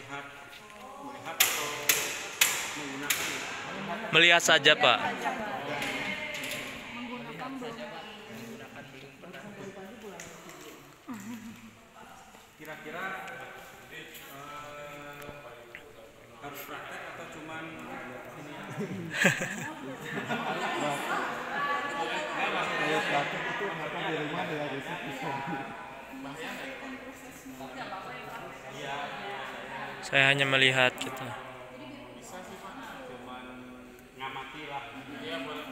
melihat atau menggunakan. Melihat saja, Pak. Kira-kira harus praktek atau cuman ini? Saya praktek itu kenapa di rumah ya bisa pisau. Saya hanya melihat gitu. Bisa sih Pak, cuman ngamati lah. Iya boleh.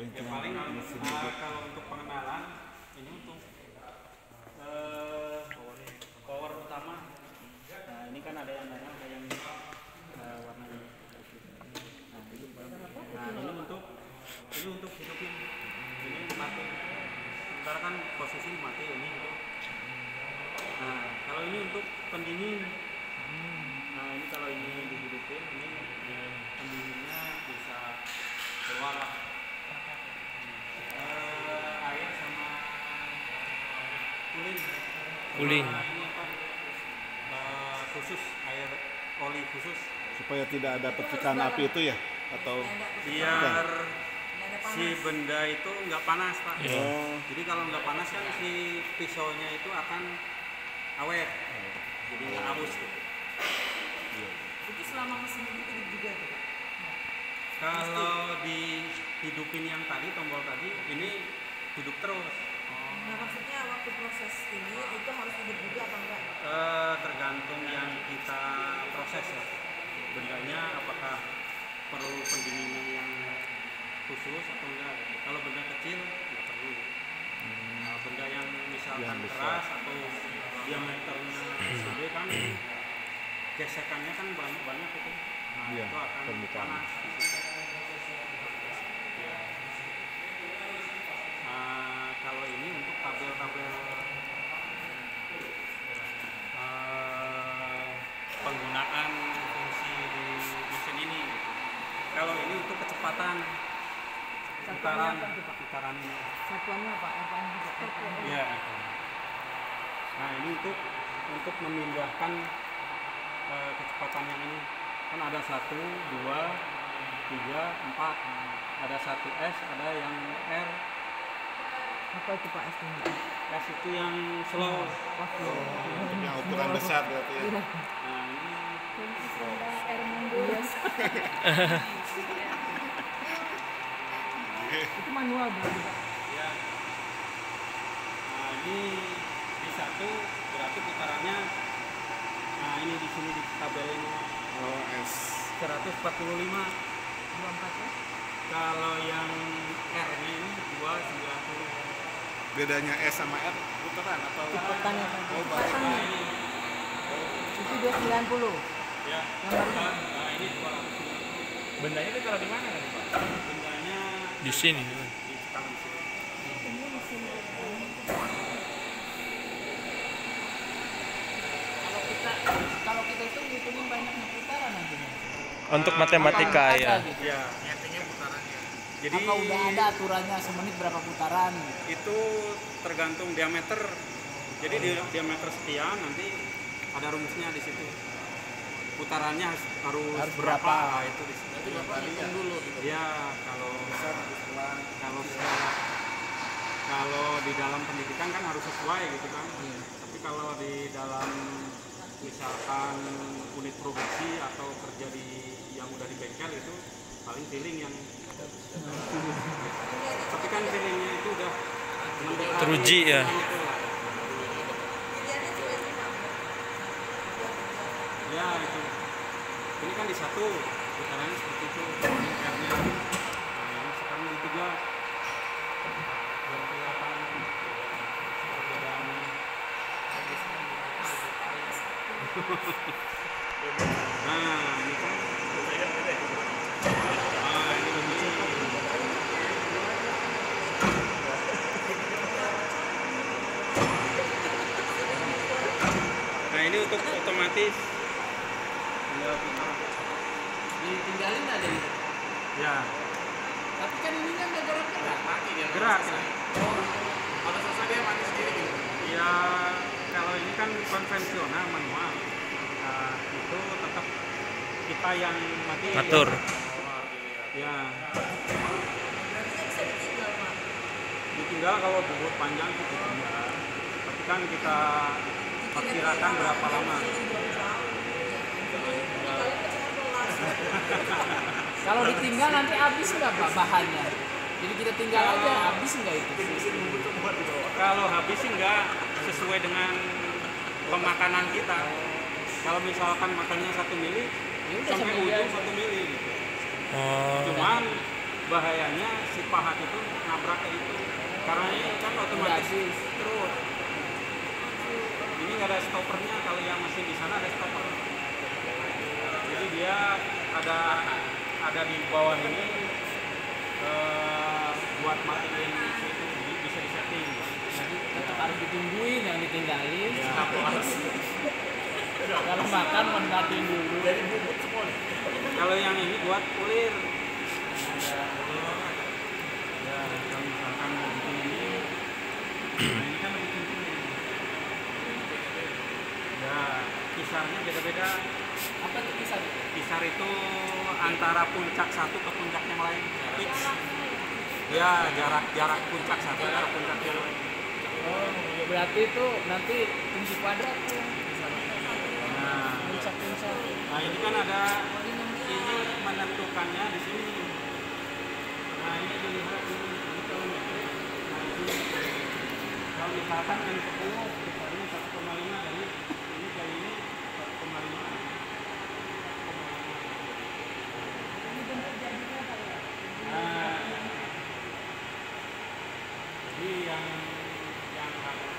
Ya, paling kalau untuk pengenalan ini untuk power utama. Nah ini kan ada yang merah, ada yang warna ini. Nah ini untuk hidupin, ini mati. Sementara kan posisi mati ini gitu. Nah kalau ini untuk pendingin. Nah ini kalau ini dihidupin, ini pendinginnya bisa keluar lah. Air sama Cooling. Ini apa? Khusus air oli khusus Supaya tidak ada percikan api itu ya, atau biar si benda itu nggak panas Pak. Oh. Jadi kalau nggak panas kan si pisaunya itu akan awet, jadi nggak aus gitu. Itu selama mesin itu hidup juga tuh Pak? Kalau dihidupin yang tadi, tombol tadi, ini hidup terus. Nah maksudnya waktu proses ini itu harus hidup juga apa enggak? Tergantung yang kita proses ya. Bendanya apakah perlu pendinginan yang khusus atau enggak. Kalau benda kecil nggak perlu. Nah, benda yang misalkan Yang besar. keras atau diameternya gede kan gesekannya kan banyak itu. Nah Iya, itu akan permukaan. panas. Ya. Kalau ini untuk tabel-tabel penggunaan fungsi di mesin ini. Kalau ini untuk kecepatan putaran ini. Satuannya apa? RPM juga? Ya. Nah ini untuk memindahkan kecepatan yang ini kan ada 1, 2, 3, 4. Ada 1S, ada yang R. Apa itu Pak S? S itu yang slow. yang ukuran besar berarti ya. Nah ini Itu manual Bu. ya. Nah ini di 1 berarti putarannya. Nah ini di sini di tabel ini Oh, S. 145. 24 ya? Kalau yang R-nya ini 290. Bedanya S sama R putaran atau Cepetan ya Pak? Oh, baik. Itu 290. Ya. Yang baru Pak? Nah ini 290. Bendanya itu taruh di mana kan Pak? Bendanya Di sini. di tangan sini. Ini mesin kalau kita itu ngitungin banyaknya putaran nantinya. Untuk matematika ya. Ya, intinya putarannya. Jadi Apa udah ada aturannya semenit berapa putaran? itu tergantung diameter. Jadi di diameter sekian nanti ada rumusnya di situ. Putarannya harus berapa? Nah, itu di situ. Nanti Bapak hitung dulu gitu. Ya, kalau kalau di dalam pendidikan kan harus sesuai gitu kan. Tapi kalau di dalam misalkan unit produksi atau kerja di yang udah di bengkel itu paling feeling yang tapi kan feelingnya itu udah mendekati Teruji ya. itu. Ya itu ini kan di 1 putarannya seperti itu R-nya. Nah ini sekarang di 3 biar kelihatan perbedaannya. Nah ini kan ini begini. Nah ini untuk otomatis tinggal kita Ditinggalin ada gitu. ya Tapi kan ininya nggak gerak-gerak. Mati dia. gerak ya. Kalau selesai dia mati sendiri gitu. Ya kan konvensional manual, itu tetap kita yang mati Atur. ya. Berarti bisa ditinggal, Pak. Ditinggal kalau bobot panjang itu ditinggal, tapi kan kita perkirakan berapa lama. Kalau ditinggal nanti habis nggak Pak bahannya? Jadi kita tinggal aja, habis nggak itu? Kalau habis sih enggak sesuai dengan pemakanan kita. Kalau misalkan makannya 1 mili, Ya udah sampai sama ujung aja. 1 mili gitu. Oh, Cuman bahayanya si pahat itu nabrak kayak itu. Karena ini kan otomatis Habis. terus. Ini nggak ada stoppernya, kalau yang mesin di sana ada stopper. Jadi dia ada di bawah ini buat matiin itu bisa disetting. Jadi tetap harus ditungguin, yang ditinggalin. Ya. Kalau makan manfaatin dulu. Kalau yang ini buat kulir. Ya, kalau misalkan mau bikin ini, nah ini kan lebih kenceng nih. Ya, kisarnya beda-beda. Apa tuh kisah? Kisar itu antara puncak satu ke puncak yang lain. Fix. Ya, jarak puncak satu ke puncak yang lain. Oh, berarti itu nanti kunci kuadrat tuh. Nah, Puncak-puncak. nah ini kan ada ini menentukannya di sini. Nah ini dilihat ini kalau nah ini kalau misalkan N10 besarnya 1,5 dari ini dari ini 1,5. Nah, jadi yang harus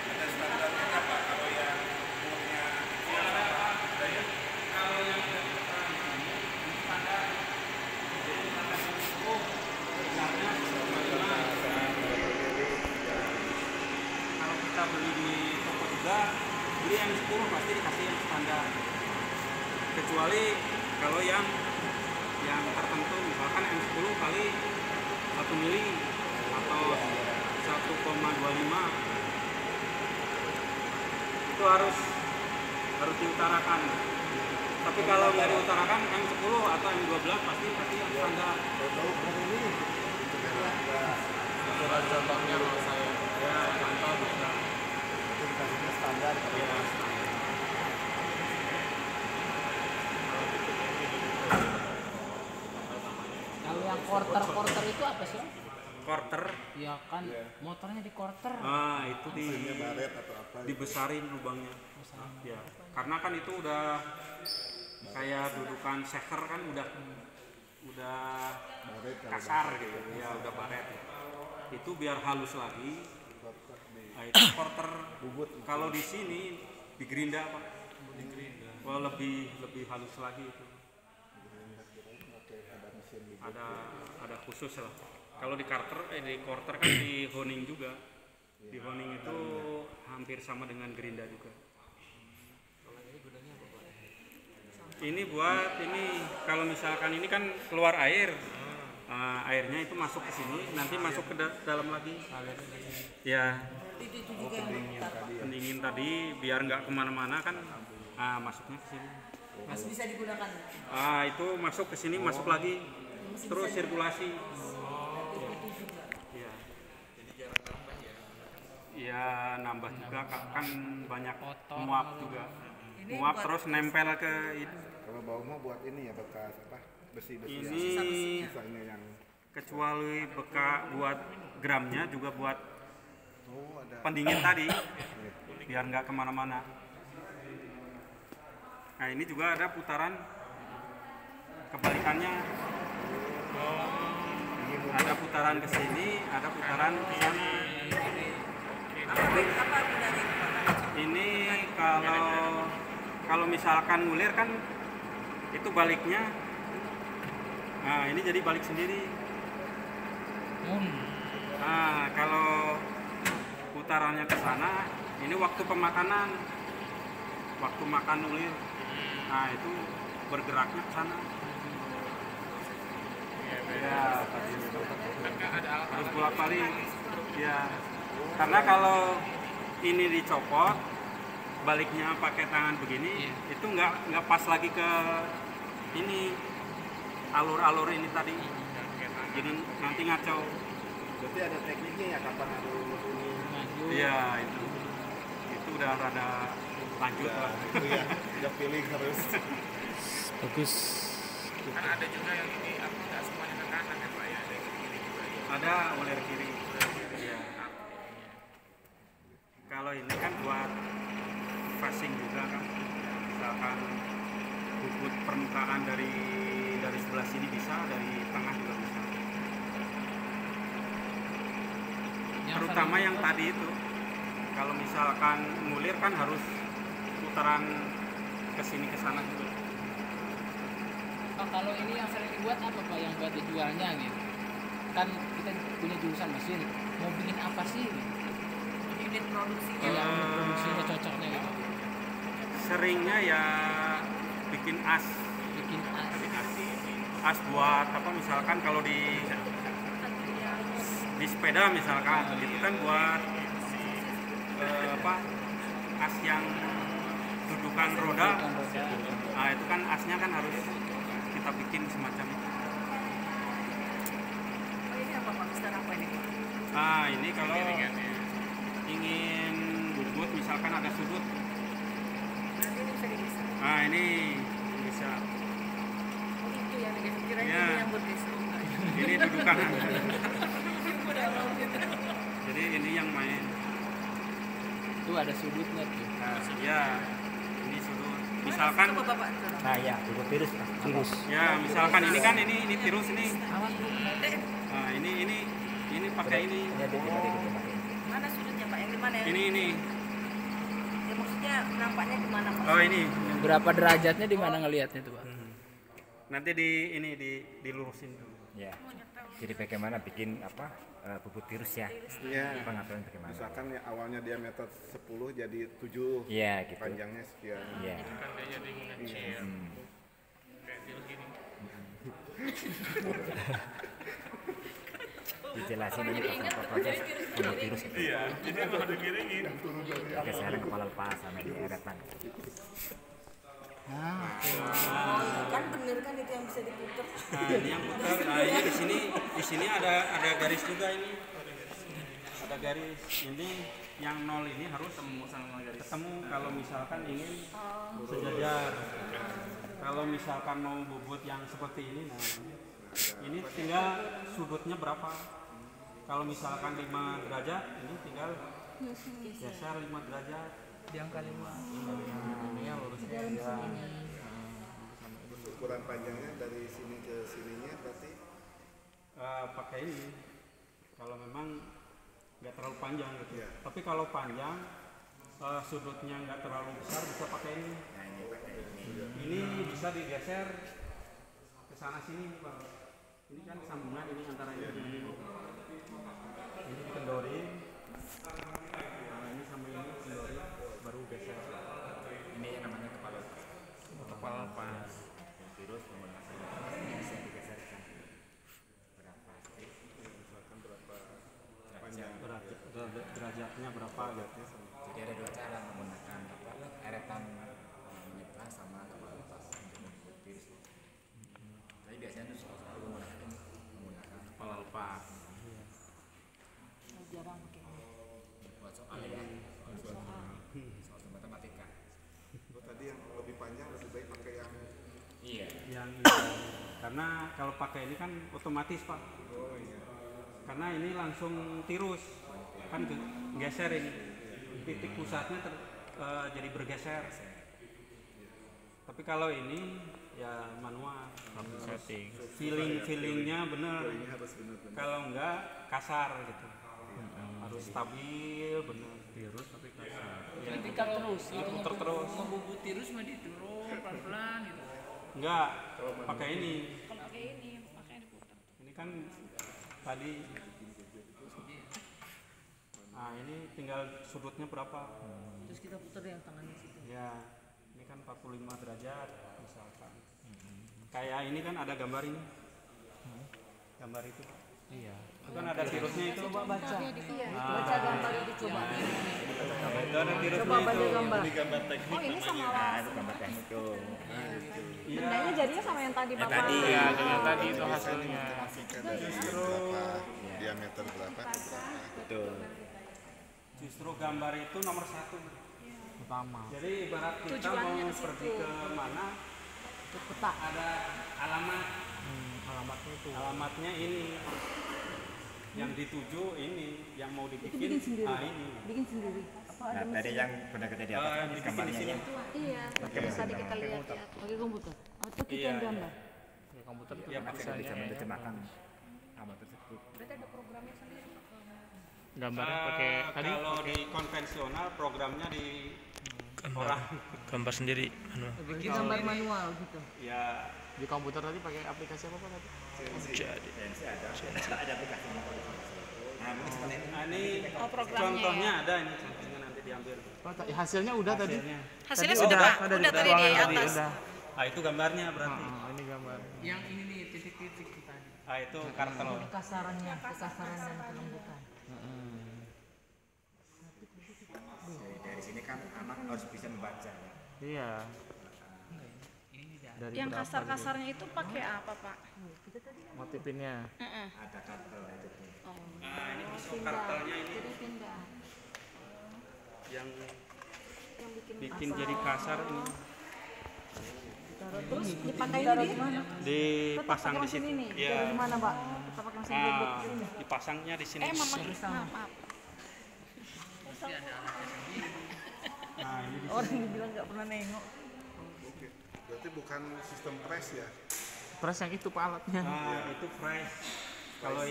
Ada standarnya nggak Pak? Kalau yang umurnya kalau yang dari sekarang ini standar jadi standar itu besarnya 1,5. Kalau kita beli di toko juga beli yang 10 pasti dikasih yang standar, kecuali kalau yang tertentu misalkan M10 kali 1 mili atau 1,25 itu harus diutarakan. Tapi kalau nggak diutarakan M10 atau M12 pasti yang standar. contohnya kalau saya Ya, contoh bisa. itu dikasihnya standar. Ya, Kalau yang quarter itu apa sih? quarter. Ya kan motornya di quarter. Ah, itu Mesinnya baret atau apa? dibesarin lubangnya. Ya, karena kan itu udah kayak dudukan seker kan udah Baret kalau kasar gitu ya, udah baret. Itu biar halus lagi. Nah, itu quarter. Kalau di sini di gerinda Pak. Di gerinda. Wah, lebih halus lagi itu. Ada khusus lah. Kalau di quarter kan di honing juga. Di honing itu hampir sama dengan gerinda juga. Ini buat ini kalau misalkan ini kan keluar air. Airnya itu masuk ke sini, nanti masuk ke dalam lagi. Ya, Itu juga yang berputar, Pak. pendingin tadi biar nggak kemana-mana kan. Masuknya ke sini. Masih bisa digunakan. Itu masuk ke sini, masuk lagi, terus sirkulasi. Ya. Ya nambah juga kan banyak muap juga. Ini Muap buat- terus nempel ke ini. Kalau bau mah buat ini ya bekas apa? Besi-besi. Ini Sisanya yang kecuali bekas buat gramnya juga buat ada. pendingin tadi biar nggak kemana-mana. Nah ini juga ada putaran kebalikannya. Ada putaran ke sini, ada putaran ke sana. Apa gunanya itu, Pak? Ini kalau misalkan ngulir kan itu baliknya. Nah ini jadi balik sendiri. Nah kalau putarannya ke sana, ini waktu pemakanan, waktu makan ulir. Nah itu bergeraknya ke sana. Ya, tadi itu. Harus bolak-balik. Ya. Karena kalau ini dicopot, baliknya pakai tangan begini, itu nggak pas lagi ke ini alur-alur ini tadi. Jadi nanti ngaco. Berarti ada tekniknya ya kapan harus ini. Iya, itu udah rada lanjut lah. Iya, udah feeling harus. Bagus. Kan ada juga yang ini apa nggak semuanya ke kanan ya Pak ya, ada yang ke kiri juga ya. Ada oler kiri. Iya. Kalau ini kan buat facing juga kan. Misalkan bubut permukaan dari sebelah sini bisa, dari tengah juga bisa. Terutama yang tadi itu. Kalau misalkan ngulir kan harus putaran ke sini ke sana gitu. Pak, kalau ini yang sering dibuat apa Pak yang buat dijualnya gitu? Kan kita punya jurusan mesin, mau bikin apa sih? Gitu? Unit produksinya. Yang produksinya cocoknya gitu. Seringnya ya bikin as. Bikin as. As buat apa misalkan kalau di sepeda misalkan itu kan buat apa as yang dudukan roda. Nah itu kan asnya kan harus kita bikin semacam itu. Oh, ini apa Pak? Mister apa ini? Nah ini kalau ingin bubut misalkan ada sudut. Nanti ini bisa digeser. Nah ini bisa. Oh, itu yang digeser. Kirain Ya. ini yang bergeser. Ini dudukan. Udah mau gitu. Jadi ini yang main. Itu ada sudutnya tuh. Nah, ya ini sudut. Misalkan Coba Bapak. Nah ya, bubut tirus. Tirus. ya misalkan ini kan ini tirus ini. Awas tuh. Nah ini pakai ini. Ini ada Mana sudutnya Pak? Yang di mana? Ini. Ya, maksudnya nampaknya di mana Pak? Oh ini. Berapa derajatnya di mana ngelihatnya tuh Pak? Nanti dilurusin dulu. Ya. Jadi bagaimana bikin apa bubut tirus ya? Iya. Pengaturan bagaimana? Misalkan ya awalnya diameter 10 jadi 7. Iya gitu. Panjangnya sekian. Iya. Dijelasin ini proses bubut tirus itu. Iya, jadi harus dikiringin. Geseran kepala lepas sama di eretan. Oh, kan bener kan itu yang bisa diputer. Nah ini yang putar. Nah ini di sini ada garis juga ini. Ada garis ini yang nol ini harus ketemu kalau misalkan ingin sejajar. Kalau misalkan mau bubut yang seperti ini, nah ini tinggal sudutnya berapa. Kalau misalkan 5 derajat, ini tinggal geser 5 derajat. Diangkat 5. Ini ya lurusnya. Ya. Ukuran panjangnya dari sini ke sininya berarti Pakai ini. Kalau memang nggak terlalu panjang gitu. Iya. Tapi kalau panjang, sudutnya nggak terlalu besar, bisa pakai ini. Ini bisa digeser ke sana sini, Bang. Ini kan sambungan ini antara ini. Ini dikendorin. Nah, ini sama ini kendorin, baru geser. Ini yang namanya kepala lepas. Kepala lepas. Tirus menggunakan bisa digeser ke sana. Berapa? misalkan berapa panjang. Derajatnya berapa gitu. Jadi ada dua cara menggunakan apa, eretan menyebelah sama kepala lepas untuk membuat tirus. Tapi biasanya tuh selalu menggunakan Kepala lepas. Jarang pakai ini. buat soal ya, soal matematika. Oh, tadi yang lebih panjang lebih baik pakai yang Iya. Yang ini. Karena kalau pakai ini kan otomatis Pak. Karena ini langsung tirus kan geser ini titik pusatnya jadi bergeser. Tapi kalau ini ya manual, Setting. feelingnya bener. ini harus benar-benar. Kalau enggak kasar gitu, harus stabil bener. Tirus tapi kasar. Berarti kalau terus itu Puter terus. ngebubut tirus mah diturun pelan-pelan gitu. Enggak pakai ini. Kalau pakai ini, makanya diputer. Ini kan tadi. Nah ini tinggal sudutnya berapa? Terus kita puter yang tangannya situ. Ya, ini kan 45 derajat misalkan. Kayak ini kan ada gambar ini. gambar itu. Iya. Itu kan ada virusnya itu. Coba baca. Iya. Baca gambar itu coba. Itu ada virusnya Coba baca itu. gambar. Oh ini sama Nah, itu gambar teknik tuh. Iya. bendanya jadinya sama yang tadi bapak. tadi. Iya, jadi yang tadi itu hasilnya. dari berapa diameter berapa ke berapa. Betul. Justru gambar itu nomor 1. Utama. Jadi ibarat kita Tujuannya mau ke pergi situ. ke mana, Itu peta. ada alamat. Alamatnya itu. Alamatnya ini. Yang dituju ini, yang mau Itu dibikin bikin sendiri. ini. Bikin sendiri. Apa ada Nah, tadi yang benda kerja di atas kan Dibikin di gambarnya sini. ya. Iya. Terus tadi kita lihat ya. pakai komputer? Atau kita Iya, yang gambar? Ya, komputer itu Iya, bisa pakai Bisa ya, menerjemahkan gambar tersebut. Berarti ada programnya sendiri. gambarnya pakai tadi Kalau di konvensional programnya di orang Gambar sendiri. Berarti gambar manual gitu. ya di komputer tadi pakai aplikasi apa Pak tadi? Jadi CNC ada aplikasinya. Nah, mungkin seperti ini. ini Oh, programnya contohnya ada ini contohnya nanti diambil Oh, hasilnya udah tadi. hasilnya. Hasilnya Tadi sudah udah, Pak. ada Udah di tadi di ruangan tadi, atas. udah. Ah itu gambarnya berarti. Ini gambar. Yang ini nih titik-titik tadi. Ah itu kartel. Kekasarannya, kekasaran dan kelembutan. Dari sini kan anak harus bisa membaca. Ya. Iya. Dari Yang berapa kasar-kasarnya itu pakai apa Pak? gitu. Motifnya. Heeh. Ada kartel itu. Oh. Nah ini pisau kartelnya ini Jadi pindah. yang Yang bikin bikin jadi kasar ini Terus dipakainya di mana? dipasang di sini. Nih. Ya. Dari mana, Pak? Kita pakai mesin bubut Ah, ini. dipasangnya di sini. mama maaf. Nah ini di Orang dibilang nggak pernah nengok. Oke. Berarti bukan sistem press ya. Press yang itu Pak alatnya. Nah, itu fresh. Kalau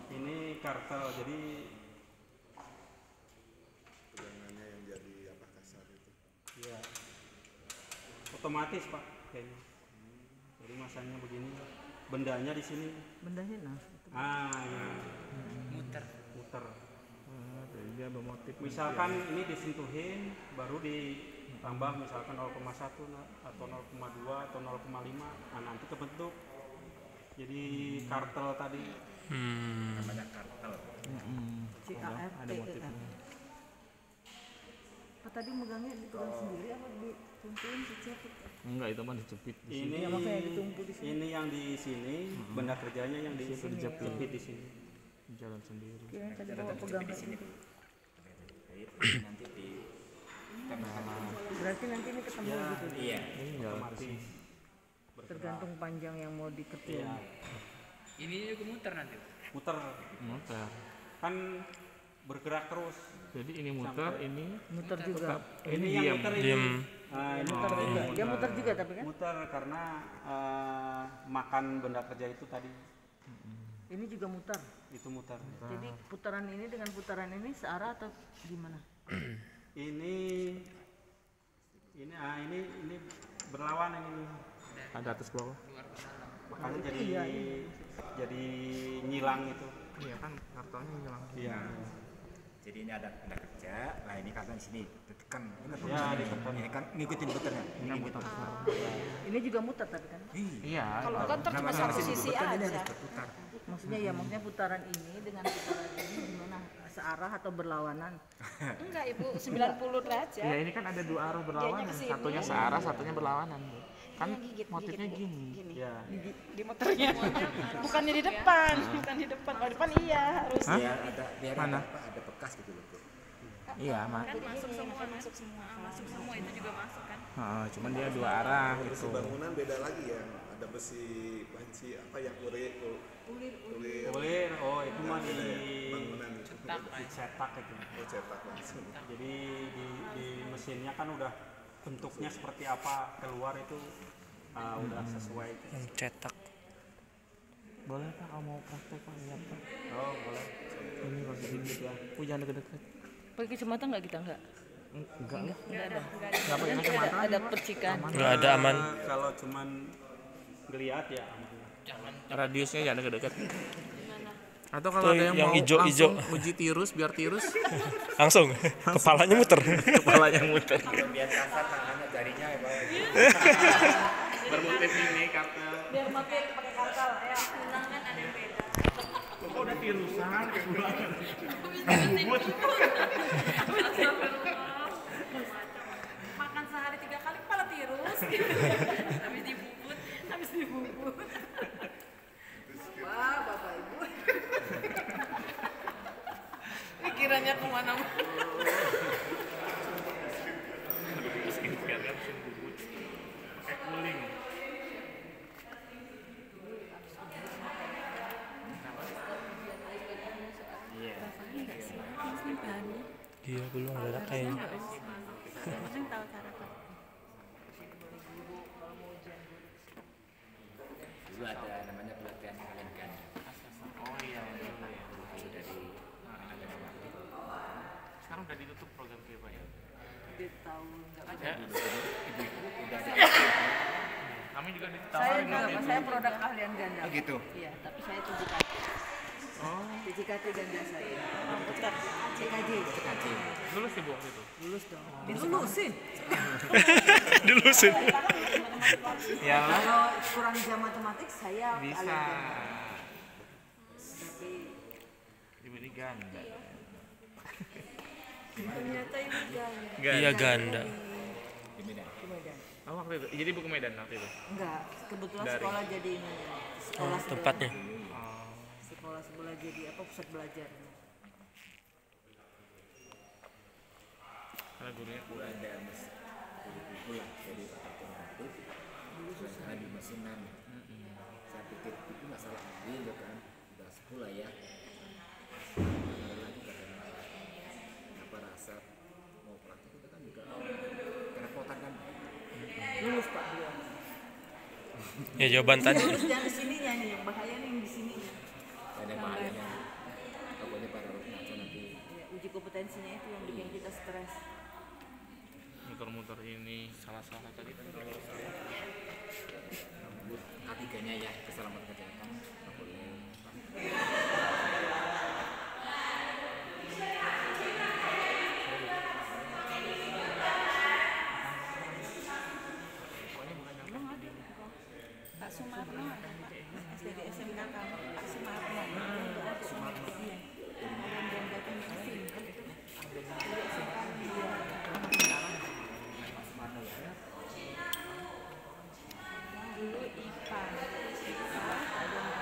ini kartel. Jadi Tegangannya yang jadi apa kasar itu. ya otomatis Pak kayaknya. Jadi masanya begini, bendanya di sini. Bendanya nah. Itu. Ah, ini Muter. muter. Jadi dia bermotif. Misalkan ini disentuhin, baru ditambah misalkan 0,1 atau 0,2 atau 0,5. Nah, nanti kebentuk jadi kartel tadi. Namanya kartel. CAR, Ada motifnya. Apa tadi megangnya dipegang sendiri apa ditumpuin dicepit? Enggak, itu mah dijepit di Ini Ya, makanya ditumpu di sini. Ini yang di sini, benda kerjanya yang di sini dijepit di sini. jalan sendiri. Kirain tadi bawa pegang kayak gitu. Jadi nanti di Berarti nanti ini ketemu Ya, gitu. iya. Ini jalan ke otomatis. sini. Tergantung panjang yang mau diketil. Iya, Ini juga muter nanti. muter Muter. kan bergerak terus. Jadi ini muter, ini Muter juga. Ini yang diam. muter ini. Diem. Nah, ini Muter juga. Dia muter juga tapi kan? muter karena makan benda kerja itu tadi Ini juga muter. itu muter. Jadi putaran ini dengan putaran ini searah atau gimana? Ini berlawanan ini. ada atas bawah. Makanya jadi Iya, jadi nyilang itu. Iya kan kartelnya hilang. Iya. Jadi ini ada benda kerja. Nah ini kartel di sini ditekan. Benar Ya, ditekan. Ini kan ngikutin puternya. Ini muter. Ini juga muter tapi kan? Iya. Kalau kan ter cuma satu sisi Ini aja. harus berputar. Maksudnya ya maksudnya putaran ini dengan putaran ini gimana? Searah atau berlawanan? Enggak Ibu, 90 derajat. Ya ini kan ada dua arah berlawanan. kesini. Satunya searah, satunya berlawanan. Kan Yang gigit, motifnya gigit, Bu. gini. Gini. Ya. Di motornya. Bukannya di depan, bukan di depan. Kalau depan iya harus. Biar Mana? ada bekas gitu loh. Iya, Mak. Kan masuk semua, masuk semua, masuk semua itu juga masuk kan. Cuman dia dua arah Besi gitu. bangunan beda lagi ya. Ada besi banci apa yang ulir. Boleh. Oh, itu mah di Bangunan itu. cetak itu. Oh, cetak langsung. Jadi di mesinnya kan udah bentuknya seperti apa keluar itu udah sesuai. Yang cetak. Boleh Pak kalau mau praktek Pak lihat Pak. Oh, boleh. Ini masih dikit ya. Jangan deket-deket. Pakai kacamata nggak kita nggak? Enggak. Nggak ada. Enggak pakai kacamata. Ada percikan. Nggak ada aman. Kalau cuman ngelihat ya aman. Radiusnya jangan deket-deket. Atau Tuh, kalau ada yang yang mau ijo-ijo. langsung uji tirus biar tirus Langsung kepalanya muter. kepalanya muter. Biar kasar tangannya jarinya ya Pak. bermotif ini kartel. Biar mati pakai kartal. Ayo. Pulang kan ada yang beda. Kok udah tirusan kayak pulang. Makan sehari 3 kali kepala tirus. Habis dibubut. Wah, Bapak Ibu. Pikirannya kemana-mana. Skincare kan mesin bubut. Pakai cooling. Iya. Iya belum ada kayaknya. Mungkin tahu cara Pak. Dulu ada namanya pelatihan kalian kan. Oh iya. Sudah di ada nama. Sekarang udah ditutup program kayak Pak ya. Di tahun enggak ada. Ya. Kami juga ditawarin waktu itu. Saya produk ahlian ganda. Oh gitu. Iya, tapi saya 7 kali. Oh, 7 kali ganda saya. CKJ. lulus sih Bu waktu itu. Lulus dong. Dilulusin. Dulu sih. Ya Kalau kurang jam matematik saya bisa. ahlian ganda. Tapi Dibeli ganda. Ternyata ini ganda. Iya ganda. Di Medan. di Medan. Oh waktu itu. Jadi Bu ke Medan waktu itu. Enggak, kebetulan Dari. sekolah jadi ini. Oh, Sekolah tempatnya. Oh. Sekolah sebelah jadi apa pusat belajar. Karena gurunya Aku ada buku lah jadi otomotif. Dulu sana di mesinan. Saya pikir itu masalah ambil kan. Udah sekolah ya. Ada lagi karena apa rasa mau praktik itu kan juga kerepotan kan. Lulus Pak beliau. Ya jawaban tadi. Lulus yang di sininya nih, yang bahaya nih yang di sininya. Ada bahayanya. Pokoknya pada waktu nanti Ya, uji kompetensinya itu yang bikin kita stres. muter-muter ini salah-salah tadi kan kalau saya buat K3-nya ya keselamatan kesehatan nggak boleh. Pak Sumarno ada Pak. Dari SMK kamu Pak Sumarno. Sumarno. Iya. Ada yang datang ke sini. Dari SMK dia. Dulu IPA. Ada yang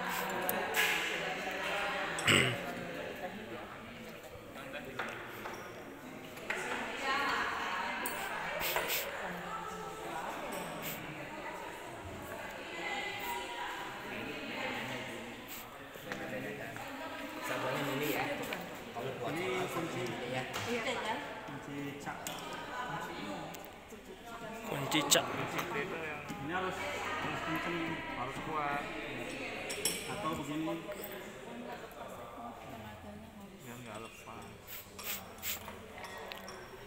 Satuannya ini ya. Kalau buat Ini kunci ya. Iya kan? kunci cak. Kunci cak. itu yang Ini harus kenceng, harus kuat atau begini. biar nggak lepas.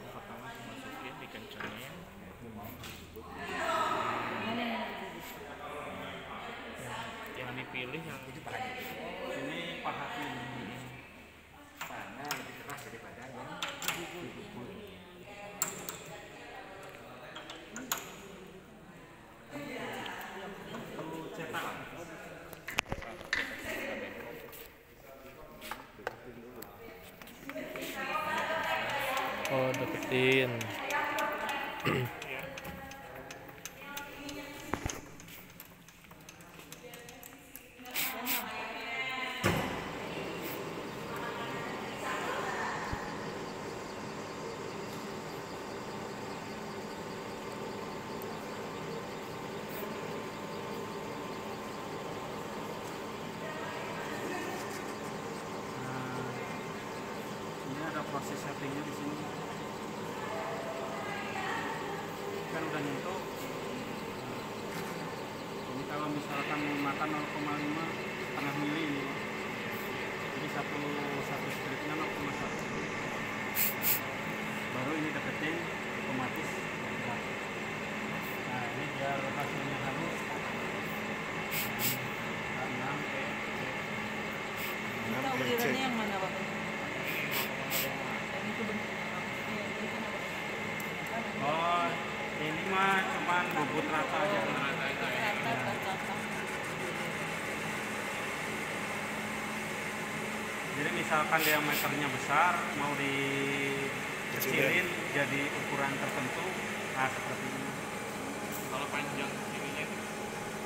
Yang pertama dimasukin dikencengin. Yang dipilih yang Itu pahannya. Ini paha kiri. Pahanya lebih keras daripada yang dibubur. Itu cetak. Oh deketin. Nah, ini ada proses settingnya di sini. Kan udah nyentuh. Ini kalau misalkan mau makan 0,5 setengah mili ini. Jadi satu stripnya 0,1. Baru ini deketin otomatis. Nah ini biar hasilnya halus. 6 Kita ulirannya yang mana Pak? Yang itu bentuk. Iya, itu kenapa? Oh, ini mah cuman bubut rata aja. rata itu ya. misalkan diameternya besar mau dikecilin jadi ukuran tertentu, nah seperti ini. Kalau panjang ininya itu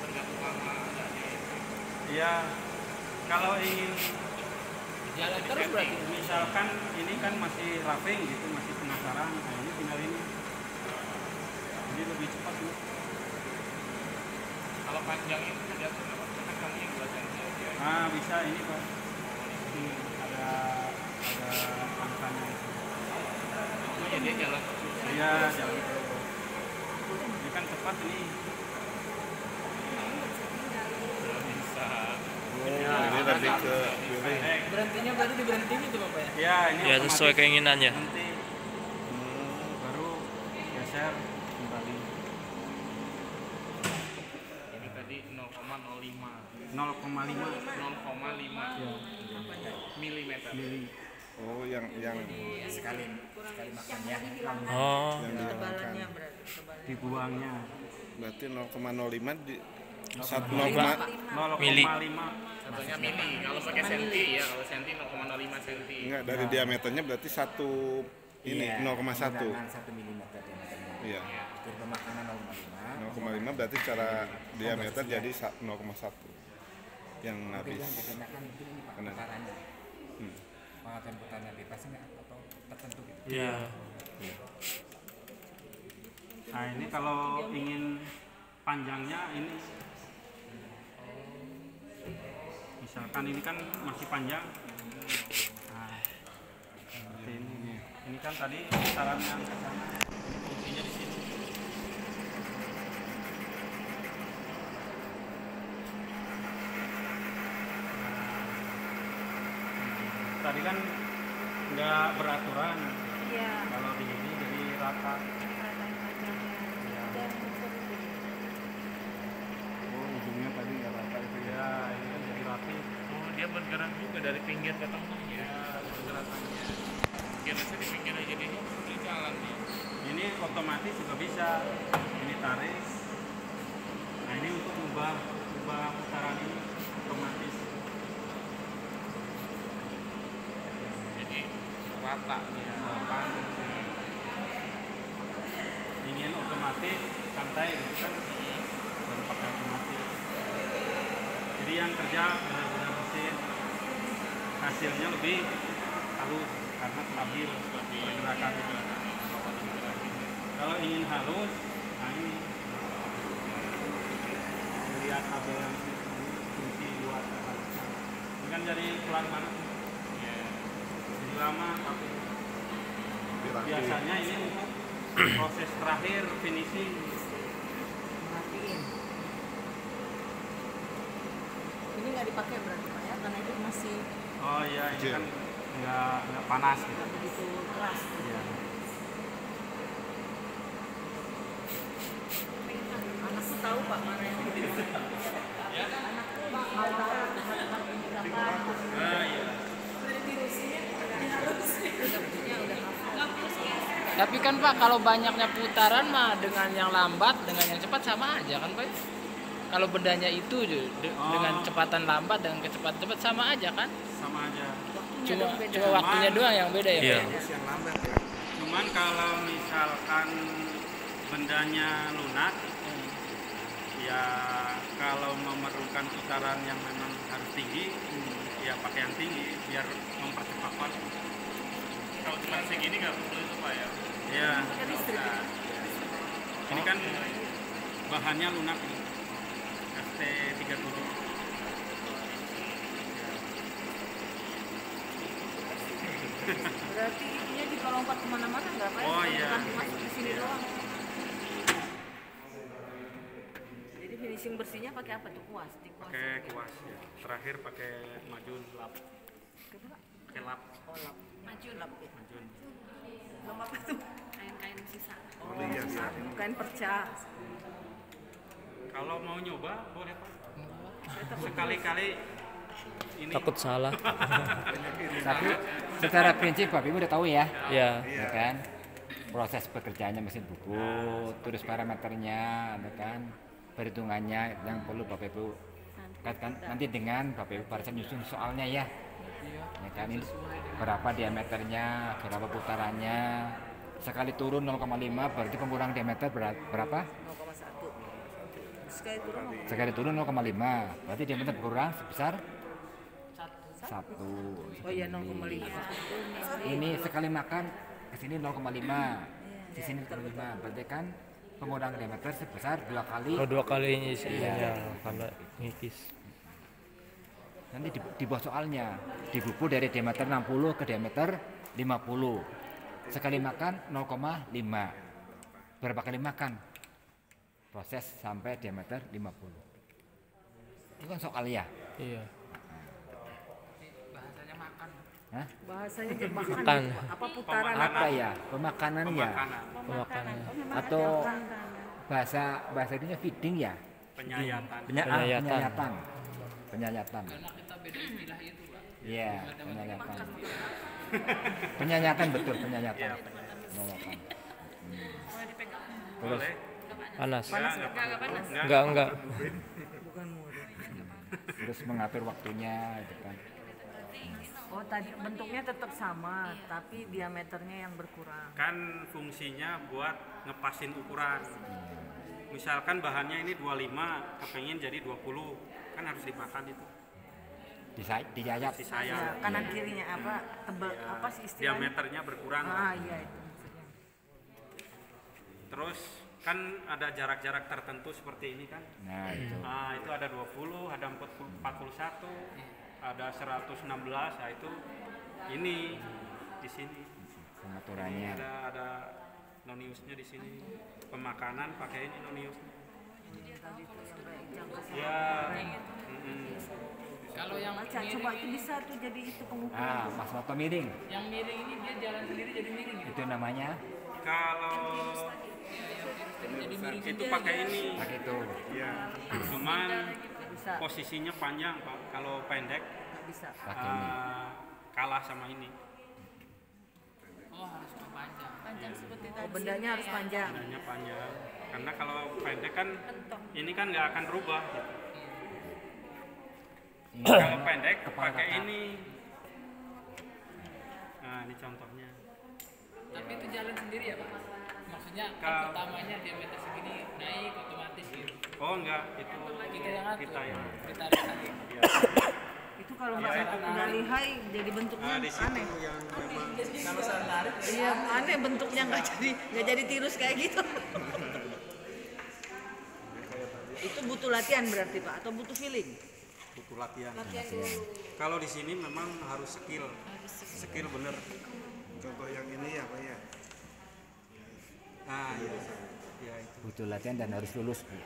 tergantung lama adanya itu. Iya, kalau ingin Jalan terus berarti. misalkan ini kan masih roughing gitu, masih penasaran, nah ini tinggal ini. Jadi lebih cepat nih. Kalau panjang itu tergantung apa? Tekanannya 2 cm. Nah bisa ini Pak. Ini ada angkanya itu. Oh ya dia jalan terus. Iya, jalan terus. Ini kan cepat ini. Nggak bisa. Ini lebih ke pilih. Berhentinya berarti diberhentiin itu Bapak ya? Ya, ini Ya otomatis sesuai keinginannya. nanti baru geser kembali Ini tadi 0,05. 0,5 milimeter. mili. Oh, yang sekali makan ya. Oh, yang dihilangkan. Tebalannya berarti tebalannya. Dibuangnya Berarti 0,05 di 0,5 Mili. Satunya mili. Kalau pakai senti ya, kalau senti 0,05 senti. enggak dari diameternya berarti satu ini Iya, 0,1. undangan 1 mm diameternya. Iya. Kir pemakanan 0,5. 0,5 berarti secara diameter jadi 0,1 yang Tapi habis. yang dikenakan itu ini Pak Kena. putarannya. Hmm. Pengaturan putarannya bebas nggak atau tertentu gitu? iya. Nah ini kalau ingin panjangnya ini misalkan ini kan masih panjang, nah seperti ini kan tadi sarannya ke sana, fungsinya di sini. Tadi kan nggak beraturan, Iya. kalau di ini jadi rata. Ratain panjangnya. Dan Oh, ujungnya tadi nggak rata itu ya. Ya ini kan jadi rapi. Oh dia bergerak juga dari pinggir ke tengah ya. Pergerakannya. Kira-kira di pinggir aja dia di jalan nih. Ini otomatis juga bisa. Ini tarik. Nah ini untuk ubah putaran ini otomatis. Jadi rata Ya, apa? Ingin otomatis santai gitu kan, baru pakai otomatis. Jadi yang kerja benar-benar mesin, hasilnya lebih halus karena stabil pergerakan. Kalau ingin halus, nah ini lihat tabel yang ini, fungsi buat halusnya. Ini kan jadi pelan banget. Jadi lama tapi biasanya ini untuk proses terakhir finishing. Matiin. Ini nggak dipakai berarti Pak ya, karena itu masih Oh iya ini Kecil. kan nggak panas gitu. nggak begitu keras. Iya. Anakku tahu Pak mana yang lebih anakku mau tahu harga berapa. Ah iya. Tapi kan Pak kalau banyaknya putaran mah dengan yang lambat dengan yang cepat sama aja kan Pak? Kalau bedanya itu dengan kecepatan lambat dan kecepatan cepat sama aja kan? Sama aja. Cuma waktunya doang yang beda ya Pak? Iya. ya? Terus yang lambat ya. Cuman kalau misalkan bendanya lunak, ya kalau memerlukan putaran yang memang harus tinggi, ya pakai yang tinggi biar mempercepat waktu. Kalau cuma segini nggak perlu itu Pak ya. Ya. Ini kan bahannya lunak nih. ST37. Berarti ininya juga lompat kemana-mana nggak Pak? Oh, iya. Bukan masuk di sini doang. Jadi finishing bersihnya pakai apa tuh? Kuas, dikuas. Pakai kuas ya. Terakhir pakai majun lap. Pakai lap. Oh, lap. Maju lap ya. Majun. Lap apa tuh? Kain-kain sisa. Oh, iya, iya. Kain perca. Kalau mau nyoba boleh Pak. Sekali-kali ini. Takut salah. Tapi secara prinsip Bapak Ibu udah tahu ya, Ya. ya kan? Proses bekerjanya mesin bubut, terus parameternya, ya kan? Perhitungannya yang perlu Bapak Ibu kaitkan nanti dengan Bapak Ibu pada saat nyusun soalnya ya. Ya kan ini berapa diameternya, berapa putarannya. Sekali turun 0,5 berarti pengurangan diameter berapa? 0,1. Sekali turun Sekali turun 0,5 berarti diameter berkurang sebesar 1. oh iya 0,5. Ini sekali makan ke sini 0,5. Di sini 0,5 berarti kan pengurangan diameter sebesar 2 kali. Oh, 2 kali isinya karena ngikis. Nanti di bawah soalnya dibubur dari diameter 60 ke diameter 50. Sekali makan 0,5. Berapa kali makan? Proses sampai diameter 50. Itu kan soal ya? Iya. Bahasanya makan. Hah? Bahasanya jadi makan. Makan. Apa putaran Apa ya? Pemakanan ya? Pemakanan. Atau bahasa ininya feeding ya? Penyayatan. Penyayatan. Penyayatan. Karena kita beda istilah itu, Pak. Iya, penyayatan. Penyayatan betul, penyayatan. Penyayatan. Terus Panas. Enggak. bukan murid. terus mengatur waktunya gitu kan. Oh tadi bentuknya tetap sama tapi diameternya yang berkurang. Kan fungsinya buat ngepasin ukuran. Misalkan bahannya ini 25, kepengen jadi 20, kan harus dimakan itu. Dijayat. Disayat. Kanan kirinya apa tebal apa sih istilahnya? Diameternya berkurang. Ah iya itu maksudnya. Terus kan ada jarak-jarak tertentu seperti ini kan. Nah, itu. Nah, itu ada 20, ada 41, ada 116, nah itu ini di sini. Pengaturannya. Ada noniusnya di sini. Pemakanan pakai ini noniusnya. Ya. Kalau yang Baca coba itu bisa tuh jadi itu pengukuran. Ah, pas motor miring. yang miring ini dia jalan sendiri jadi miring gitu. Itu namanya Kalau itu pakai ini. pakai itu. Ya. Cuman Bisa posisinya panjang, Pak. Kalau pendek nggak bisa. Pakai ini. kalah sama ini. Oh, harus panjang. Oh bendanya harus panjang. Adanya panjang. Karena kalau pendek kan ini kan nggak akan berubah. Gitu. Kalau pendek pakai ini. Nah, ini contohnya. Tapi itu jalan sendiri ya, Pak? Maksudnya kan Kalau- pertamanya diameter segini naik otomatis gitu. Oh enggak, itu Kita yang ngatur. kita yang. Kita tarik. Ya. Itu kalau nggak lihai jadi bentuknya Nah, di situ aneh. yang memang Kalau saya tarik Iya aneh bentuknya nggak jadi tirus kayak gitu. Itu butuh latihan berarti Pak atau butuh feeling? butuh latihan. Kalau di sini memang harus skill. Skill bener. Contoh yang ini ya Pak ya. Nah, iya. Ya itu. Butuh latihan dan harus lulus, Bu.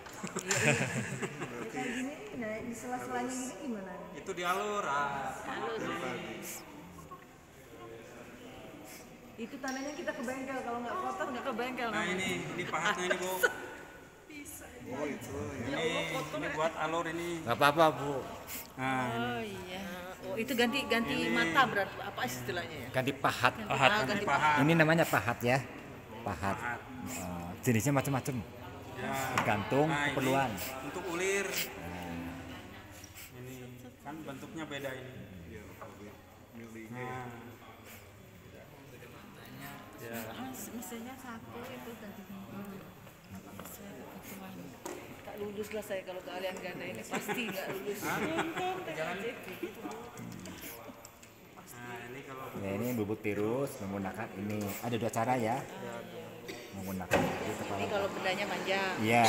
Kayak gini, nah, di sela-selanya gini gimana? Itu dialur. Itu tandanya kita ke bengkel, kalau nggak kotor nggak ke bengkel. Nah, ini pahatnya ini, Bu. Oh itu ya. Ini buat alur ini. Nggak apa-apa, Bu. Nah, Oh itu ganti mata berarti apa istilahnya ya? Ganti pahat. Ganti pahat. Ini namanya pahat ya. Pahat. Pahat. Jenisnya macam-macam. Ya. Tergantung Nah, ini keperluan. untuk ulir. Ini kan bentuknya beda ini. Iya, milih. Nah, ya. Mesinnya satu itu tadi. Tak lulus lah saya kalau kalian ganda ini pasti nggak lulus. Nah, ini kalau Ya, ini bubut tirus menggunakan ini. Ada 2 cara ya. Menggunakan ini kepala. Ini kalau bendanya panjang. Iya.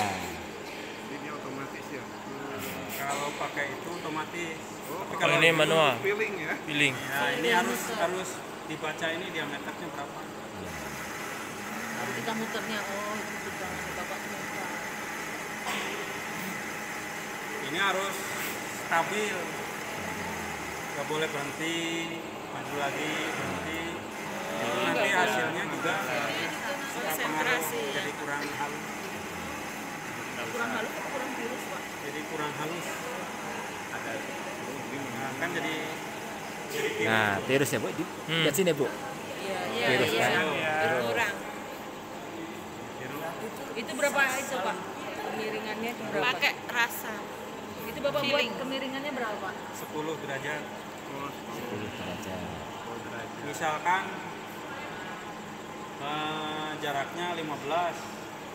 Ini otomatis ya. kalau pakai itu otomatis. Tapi Kalau ini manual, Feeling ya. feeling. Ya, ini harus dibaca ini diameternya berapa. Kalau kita muternya, oh itu pegangan bapak muter. Ini harus stabil. Nggak boleh berhenti, maju lagi, berhenti. Itu nanti hasilnya juga konsentrasi jadi kurang halus. Kurang halus atau kurang tirus pak? Jadi kurang halus. Nah, kan jadi Nah, tirus ya, Bu. Lihat sini, Bu. Iya, Tirus kan. kurang. Itu berapa itu pak? Kemiringannya itu berapa? Pakai rasa. Itu bapak buat kemiringannya berapa? 10 derajat. Oh, 10 derajat. misalkan jaraknya 15,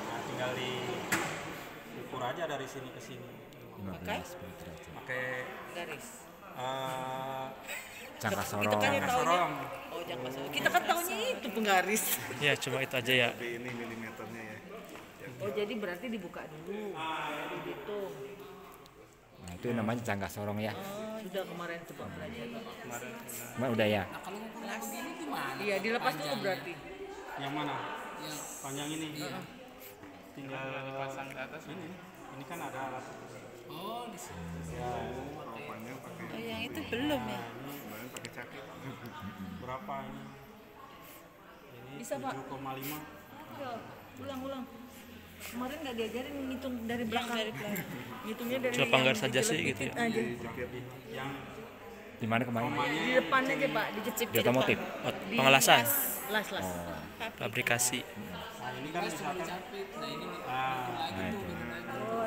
nah tinggal diukur aja dari sini ke sini 15 10 derajat. pakai Garis. Jangka Kita sorong. kan jangka taunya, sorong. oh jangka sorong. Kita kan taunya itu penggaris. Ya cuma itu aja ya. Tapi ini milimeternya ya. Oh jadi berarti dibuka dulu, baru dihitung. Nah, itu namanya jangka sorong ya. Oh, sudah kemarin coba belajar. Emang udah ya? Kalau ngukur begini gimana? Iya, dilepas dulu berarti. Yang mana? Panjang ini. Tinggal Pasang ke atas ini kan ada alat. Oh, di sini. Ya, Kalau panjang pakai Oh yang itu belum ya? kemarin pakai cakit. berapa ini? Ini Bisa, Pak. 7,5. Ayo, ulang. Kemarin nggak diajarin ngitung dari belakang. Ngitungnya dari Cuma panggar yang saja sih dijelek gitu ya. dikit aja. Yang Di mana kemarin? komanya Di depan aja Pak, dijepit Di otomotif. Oh, pengelasan, Las. fabrikasi. nah ini kan misalkan Nah ini Nah, itu. Oh,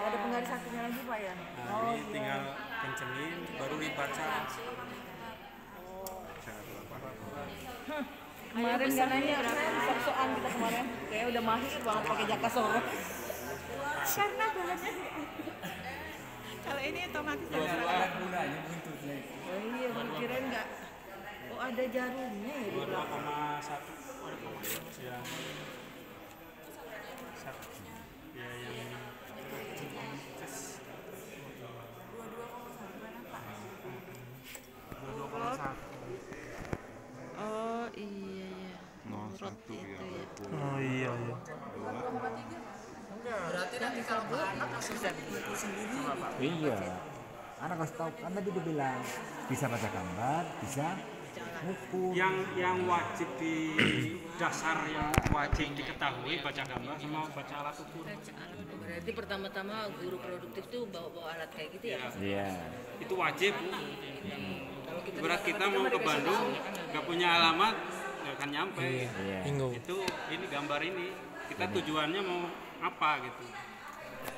ada penggaris satunya lagi Pak ya? nah, ini tinggal kencengin baru dibaca. Kemarin nggak nanya, sok-sokan kita kemarin. Kayak udah mahir banget pakai jangka sorong. Karena bahannya kalau ini otomatis ada. Oh iya, kirain nggak. Oh ada jarumnya ya di 2,1 belakang. ya. Ya yang ini. Oh iya ya. 01 ya. Oh iya iya. berarti nanti kalau ke anak langsung bisa sendiri. Iya. Anak harus tahu kan tadi dia bilang bisa baca gambar, bisa ngukur. Yang wajib di dasar yang wajib diketahui baca gambar sama baca alat ukur. Berarti pertama-tama guru produktif tuh bawa alat kayak gitu ya? Iya. Itu wajib. Kalau kita Berat kita mau ke Bandung nggak punya alamat nggak akan nyampe. Iya. Bingung. Itu ini gambar ini kita tujuannya mau apa gitu.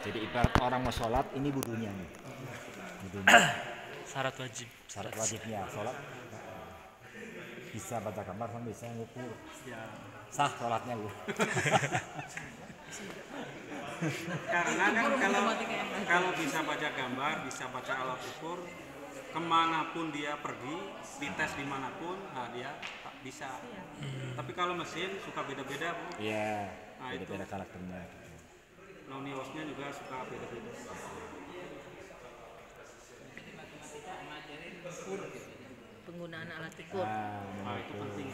Jadi ibarat orang mau sholat, ini wudunya nih. Wudunya. Syarat wajib. Syarat wajibnya sholat. Bisa baca gambar sama bisa ngukur. Ya. Sah sholatnya bu. Karena kan kalau bisa baca gambar, bisa baca alat ukur, kemanapun dia pergi, dites dimanapun, nah dia tak bisa. Tapi kalau mesin suka beda-beda, Bu. Iya. Nah, itu. Beda-beda karakternya. Noniosnya juga suka beda-beda. penggunaan alat ukur. Nah, itu penting.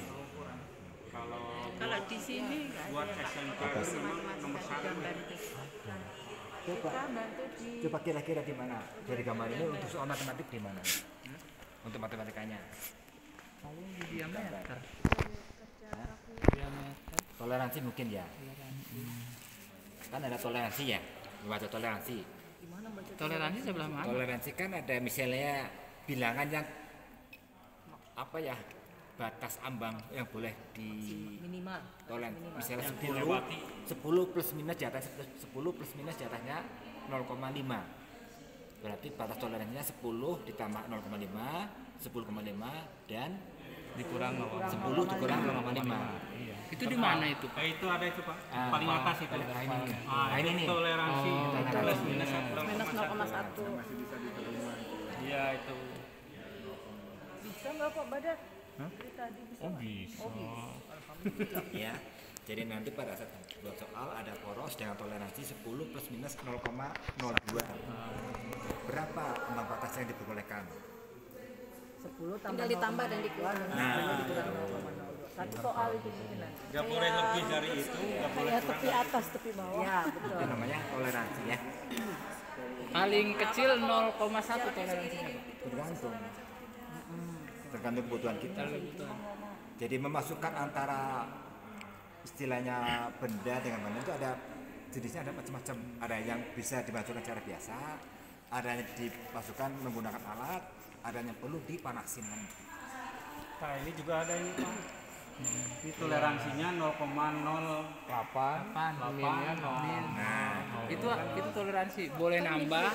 Kalau di sini nggak buat ada. SMK Kalau itu memang masih nomor ada 1. gambar itu. Coba, Kita bantu di coba kira-kira di mana dari gambar ini untuk soal matematik di mana? Untuk matematikanya. Diameter. Toleransi mungkin ya. Kan ada toleransi ya. Baca toleransi. Toleransi sebelah mana? Toleransi kan ada misalnya bilangan yang apa ya, batas ambang yang boleh di Minimal. toleransi. Misalnya Yang 10 dilewati. 10 plus minus di atas 10 plus minus di atasnya 0,5. Berarti batas toleransinya 10 ditambah 0,5, 10,5 dan Dikurang 10 dikurang 0,5. Itu di mana itu? Itu ada itu Pak, Ah, paling atas itu. Nah, ini nih. Ah, Nah, ini itu nih. toleransi plus minus Minus 0,1. Iya itu. Bisa nggak Pak Badar? Dari tadi bisa. Oh bisa. Ya. Jadi nanti pada saat buat soal ada poros dengan toleransi 10 plus minus 0,02. Berapa ambang batas yang diperbolehkan? 10 tambah ditambah dan dikurang. Nah, Satu soal itu mungkin. Nggak boleh lebih dari itu, nggak boleh Kayak kurang. tepi atas, tepi bawah. Ya, betul. itu namanya toleransi ya. Paling kecil 0,1 toleransinya. Tergantung. Tergantung kebutuhan kita. Jadi memasukkan antara istilahnya benda dengan benda itu ada jenisnya, ada macam-macam. Ada yang bisa dimasukkan secara biasa, ada yang dimasukkan menggunakan alat, ada yang perlu dipanasin. Nah ini juga ada ini Pak. Ini toleransinya 0,08. Milnya nol. Nah, Itu toleransi. Boleh nambah.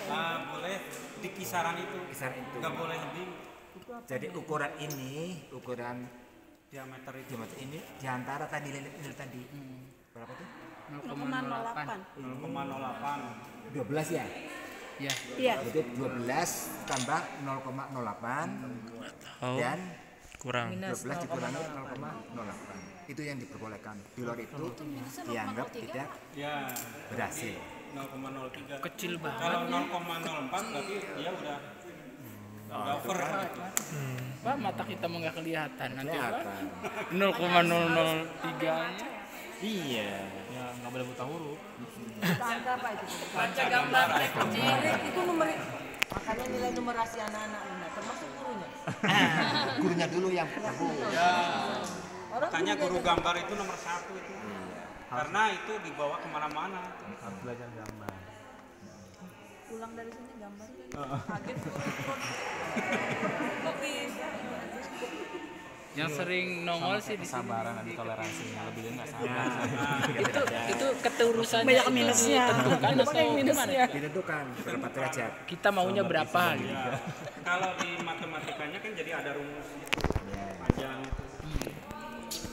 Boleh di kisaran itu. kisaran itu. Nggak boleh lebih. Itu apa? Jadi ukuran ini, ukuran Diameter itu diameter ini diantara tadi nilai tadi berapa tuh? 0,08. 0,08. 12 ya? Ya. Iya. Jadi 12 tambah 0,08 Oh, dan kurang. 12 dikurangi 0,08. Itu yang diperbolehkan. Di luar itu dianggap tidak Ya, berhasil. 0,03. Kecil banget. Kalau 0,04 berarti dia udah over. Pak, mata kita mau nggak kelihatan nanti Pak. Kelihatan. 0,003 nya. Iya. Ya nggak boleh buta huruf. Kita angka apa itu? Baca gambar teks kecil. Itu numerik. Makanya nilai numerasi anak-anak ini termasuk gurunya. Gurunya dulu yang tahu. Orang Makanya gurunya guru gambar itu nomor 1 itu. Karena itu dibawa kemana-mana. Harus belajar gambar. pulang dari sini gambar. Kaget kok bisa. Yang sering nongol sih di sini. Kesabaran dan toleransinya lebih dari nggak sabar. Itu keterusannya Banyak itu minusnya. ditentukan Banyak atau minusnya. gimana? Ditentukan berapa derajat. Kita maunya berapa gitu. Ya, kalau di matematikanya kan jadi ada rumus itu panjang itu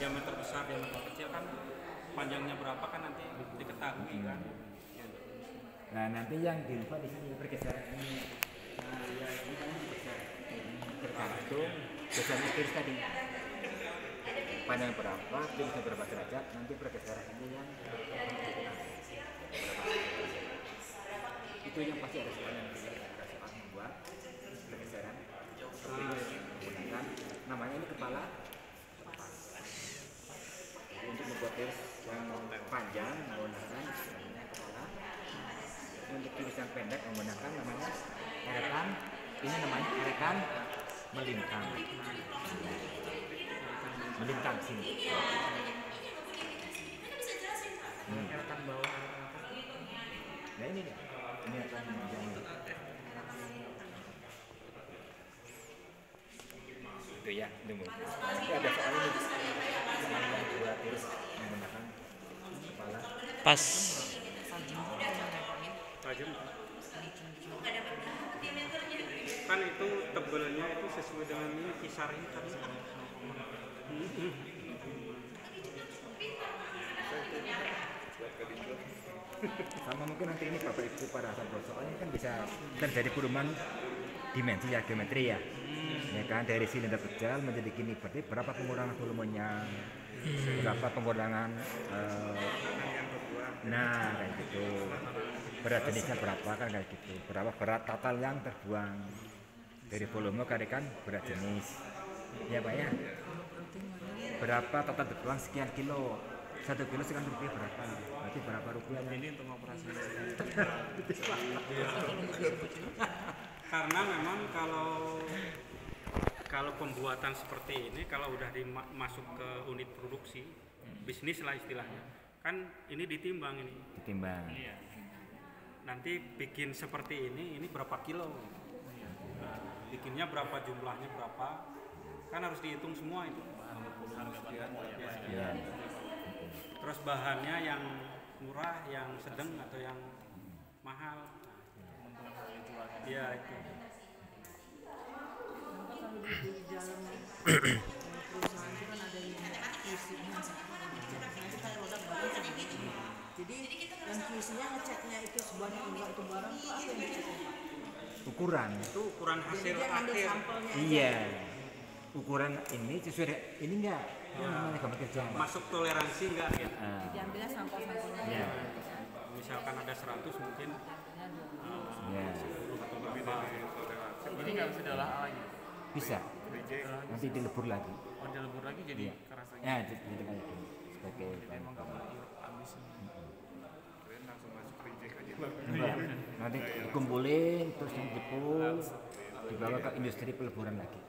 diameter besar diameter kecil kan panjangnya berapa kan nanti diketahui kan. Nah nanti yang dilupa di sini pergeseran ini. Nah ya ini kan bergeser. Tergantung gesernya tiris tadi. Panjang berapa, tirisnya berapa derajat, nanti pergeseran ini yang itu yang pasti ada soal yang membuat pergeseran seperti ini menggunakan namanya ini kepala untuk membuat tiris yang panjang menggunakan kepala, untuk tiris yang pendek menggunakan namanya erekan, ini namanya erekan melintang sini. Erekan bawah. Nah ini nih, ini akan yang itu ya, tunggu. Nanti ada soal ini, soal yang buat tiris menggunakan kepala. Pas. Tajam kan itu tebelnya itu sesuai dengan ini kisarnya kan. Sama mungkin nanti ini Bapak Ibu para sahabat soalnya kan bisa terjadi perubahan dimensi ya, geometri ya. Ya kan dari silinder kecil menjadi gini, berarti berapa pengurangan volumenya, berapa pengurangan nah kayak gitu, berat jenisnya berapa kan kayak gitu, berapa berat total yang terbuang dari volume kan berat jenis ya Pak ya, berapa total terbuang sekian kilo, 1 kilo sekian rupiah berapa, berarti berapa rupiah Ini untuk operasi. Karena memang kalau pembuatan seperti ini kalau udah masuk ke unit produksi bisnis lah istilahnya kan ini ditimbang Iya. nanti bikin seperti ini berapa kilo, bikinnya berapa, jumlahnya berapa, kan harus dihitung semua itu. ya. Terus bahannya yang murah, yang sedang atau yang mahal, ya itu. Kalau di dalam perusahaan itu kan ada yang QC-nya. Nanti kan produk barang seperti ini. Jadi yang QC-nya ngeceknya itu sebanyak enggak itu barang itu apa yang diceknya Pak? Ukuran. Itu ukuran Jadi hasil dia ngambil akhir. sampelnya aja. Iya. Ukuran ini sesuai ini enggak? Yang namanya gambar kerja. Masuk toleransi enggak gitu. Diambilnya sampel-sampelnya. Ya. Misalkan ada 100 mungkin Ya. Ini nggak bisa diolah lagi. Bisa. Nanti dilebur lagi. Oh dilebur lagi jadi Iya. keras lagi. Ya, jadi kayak gini. Sebagai bahan Emang nggak pokok. mau habis. Enggak. Nanti dikumpulin terus dijepul dibawa ke industri peleburan lagi.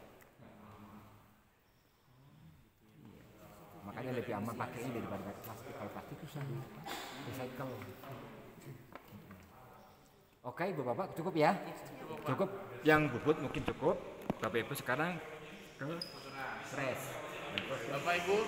Makanya lebih aman pakai ini daripada pakai plastik. Kalau plastik susah recycle. Oke, Ibu Bapak cukup ya? Cukup. Yang bubut mungkin cukup. Bapak Ibu sekarang ke stres. Bapak Ibu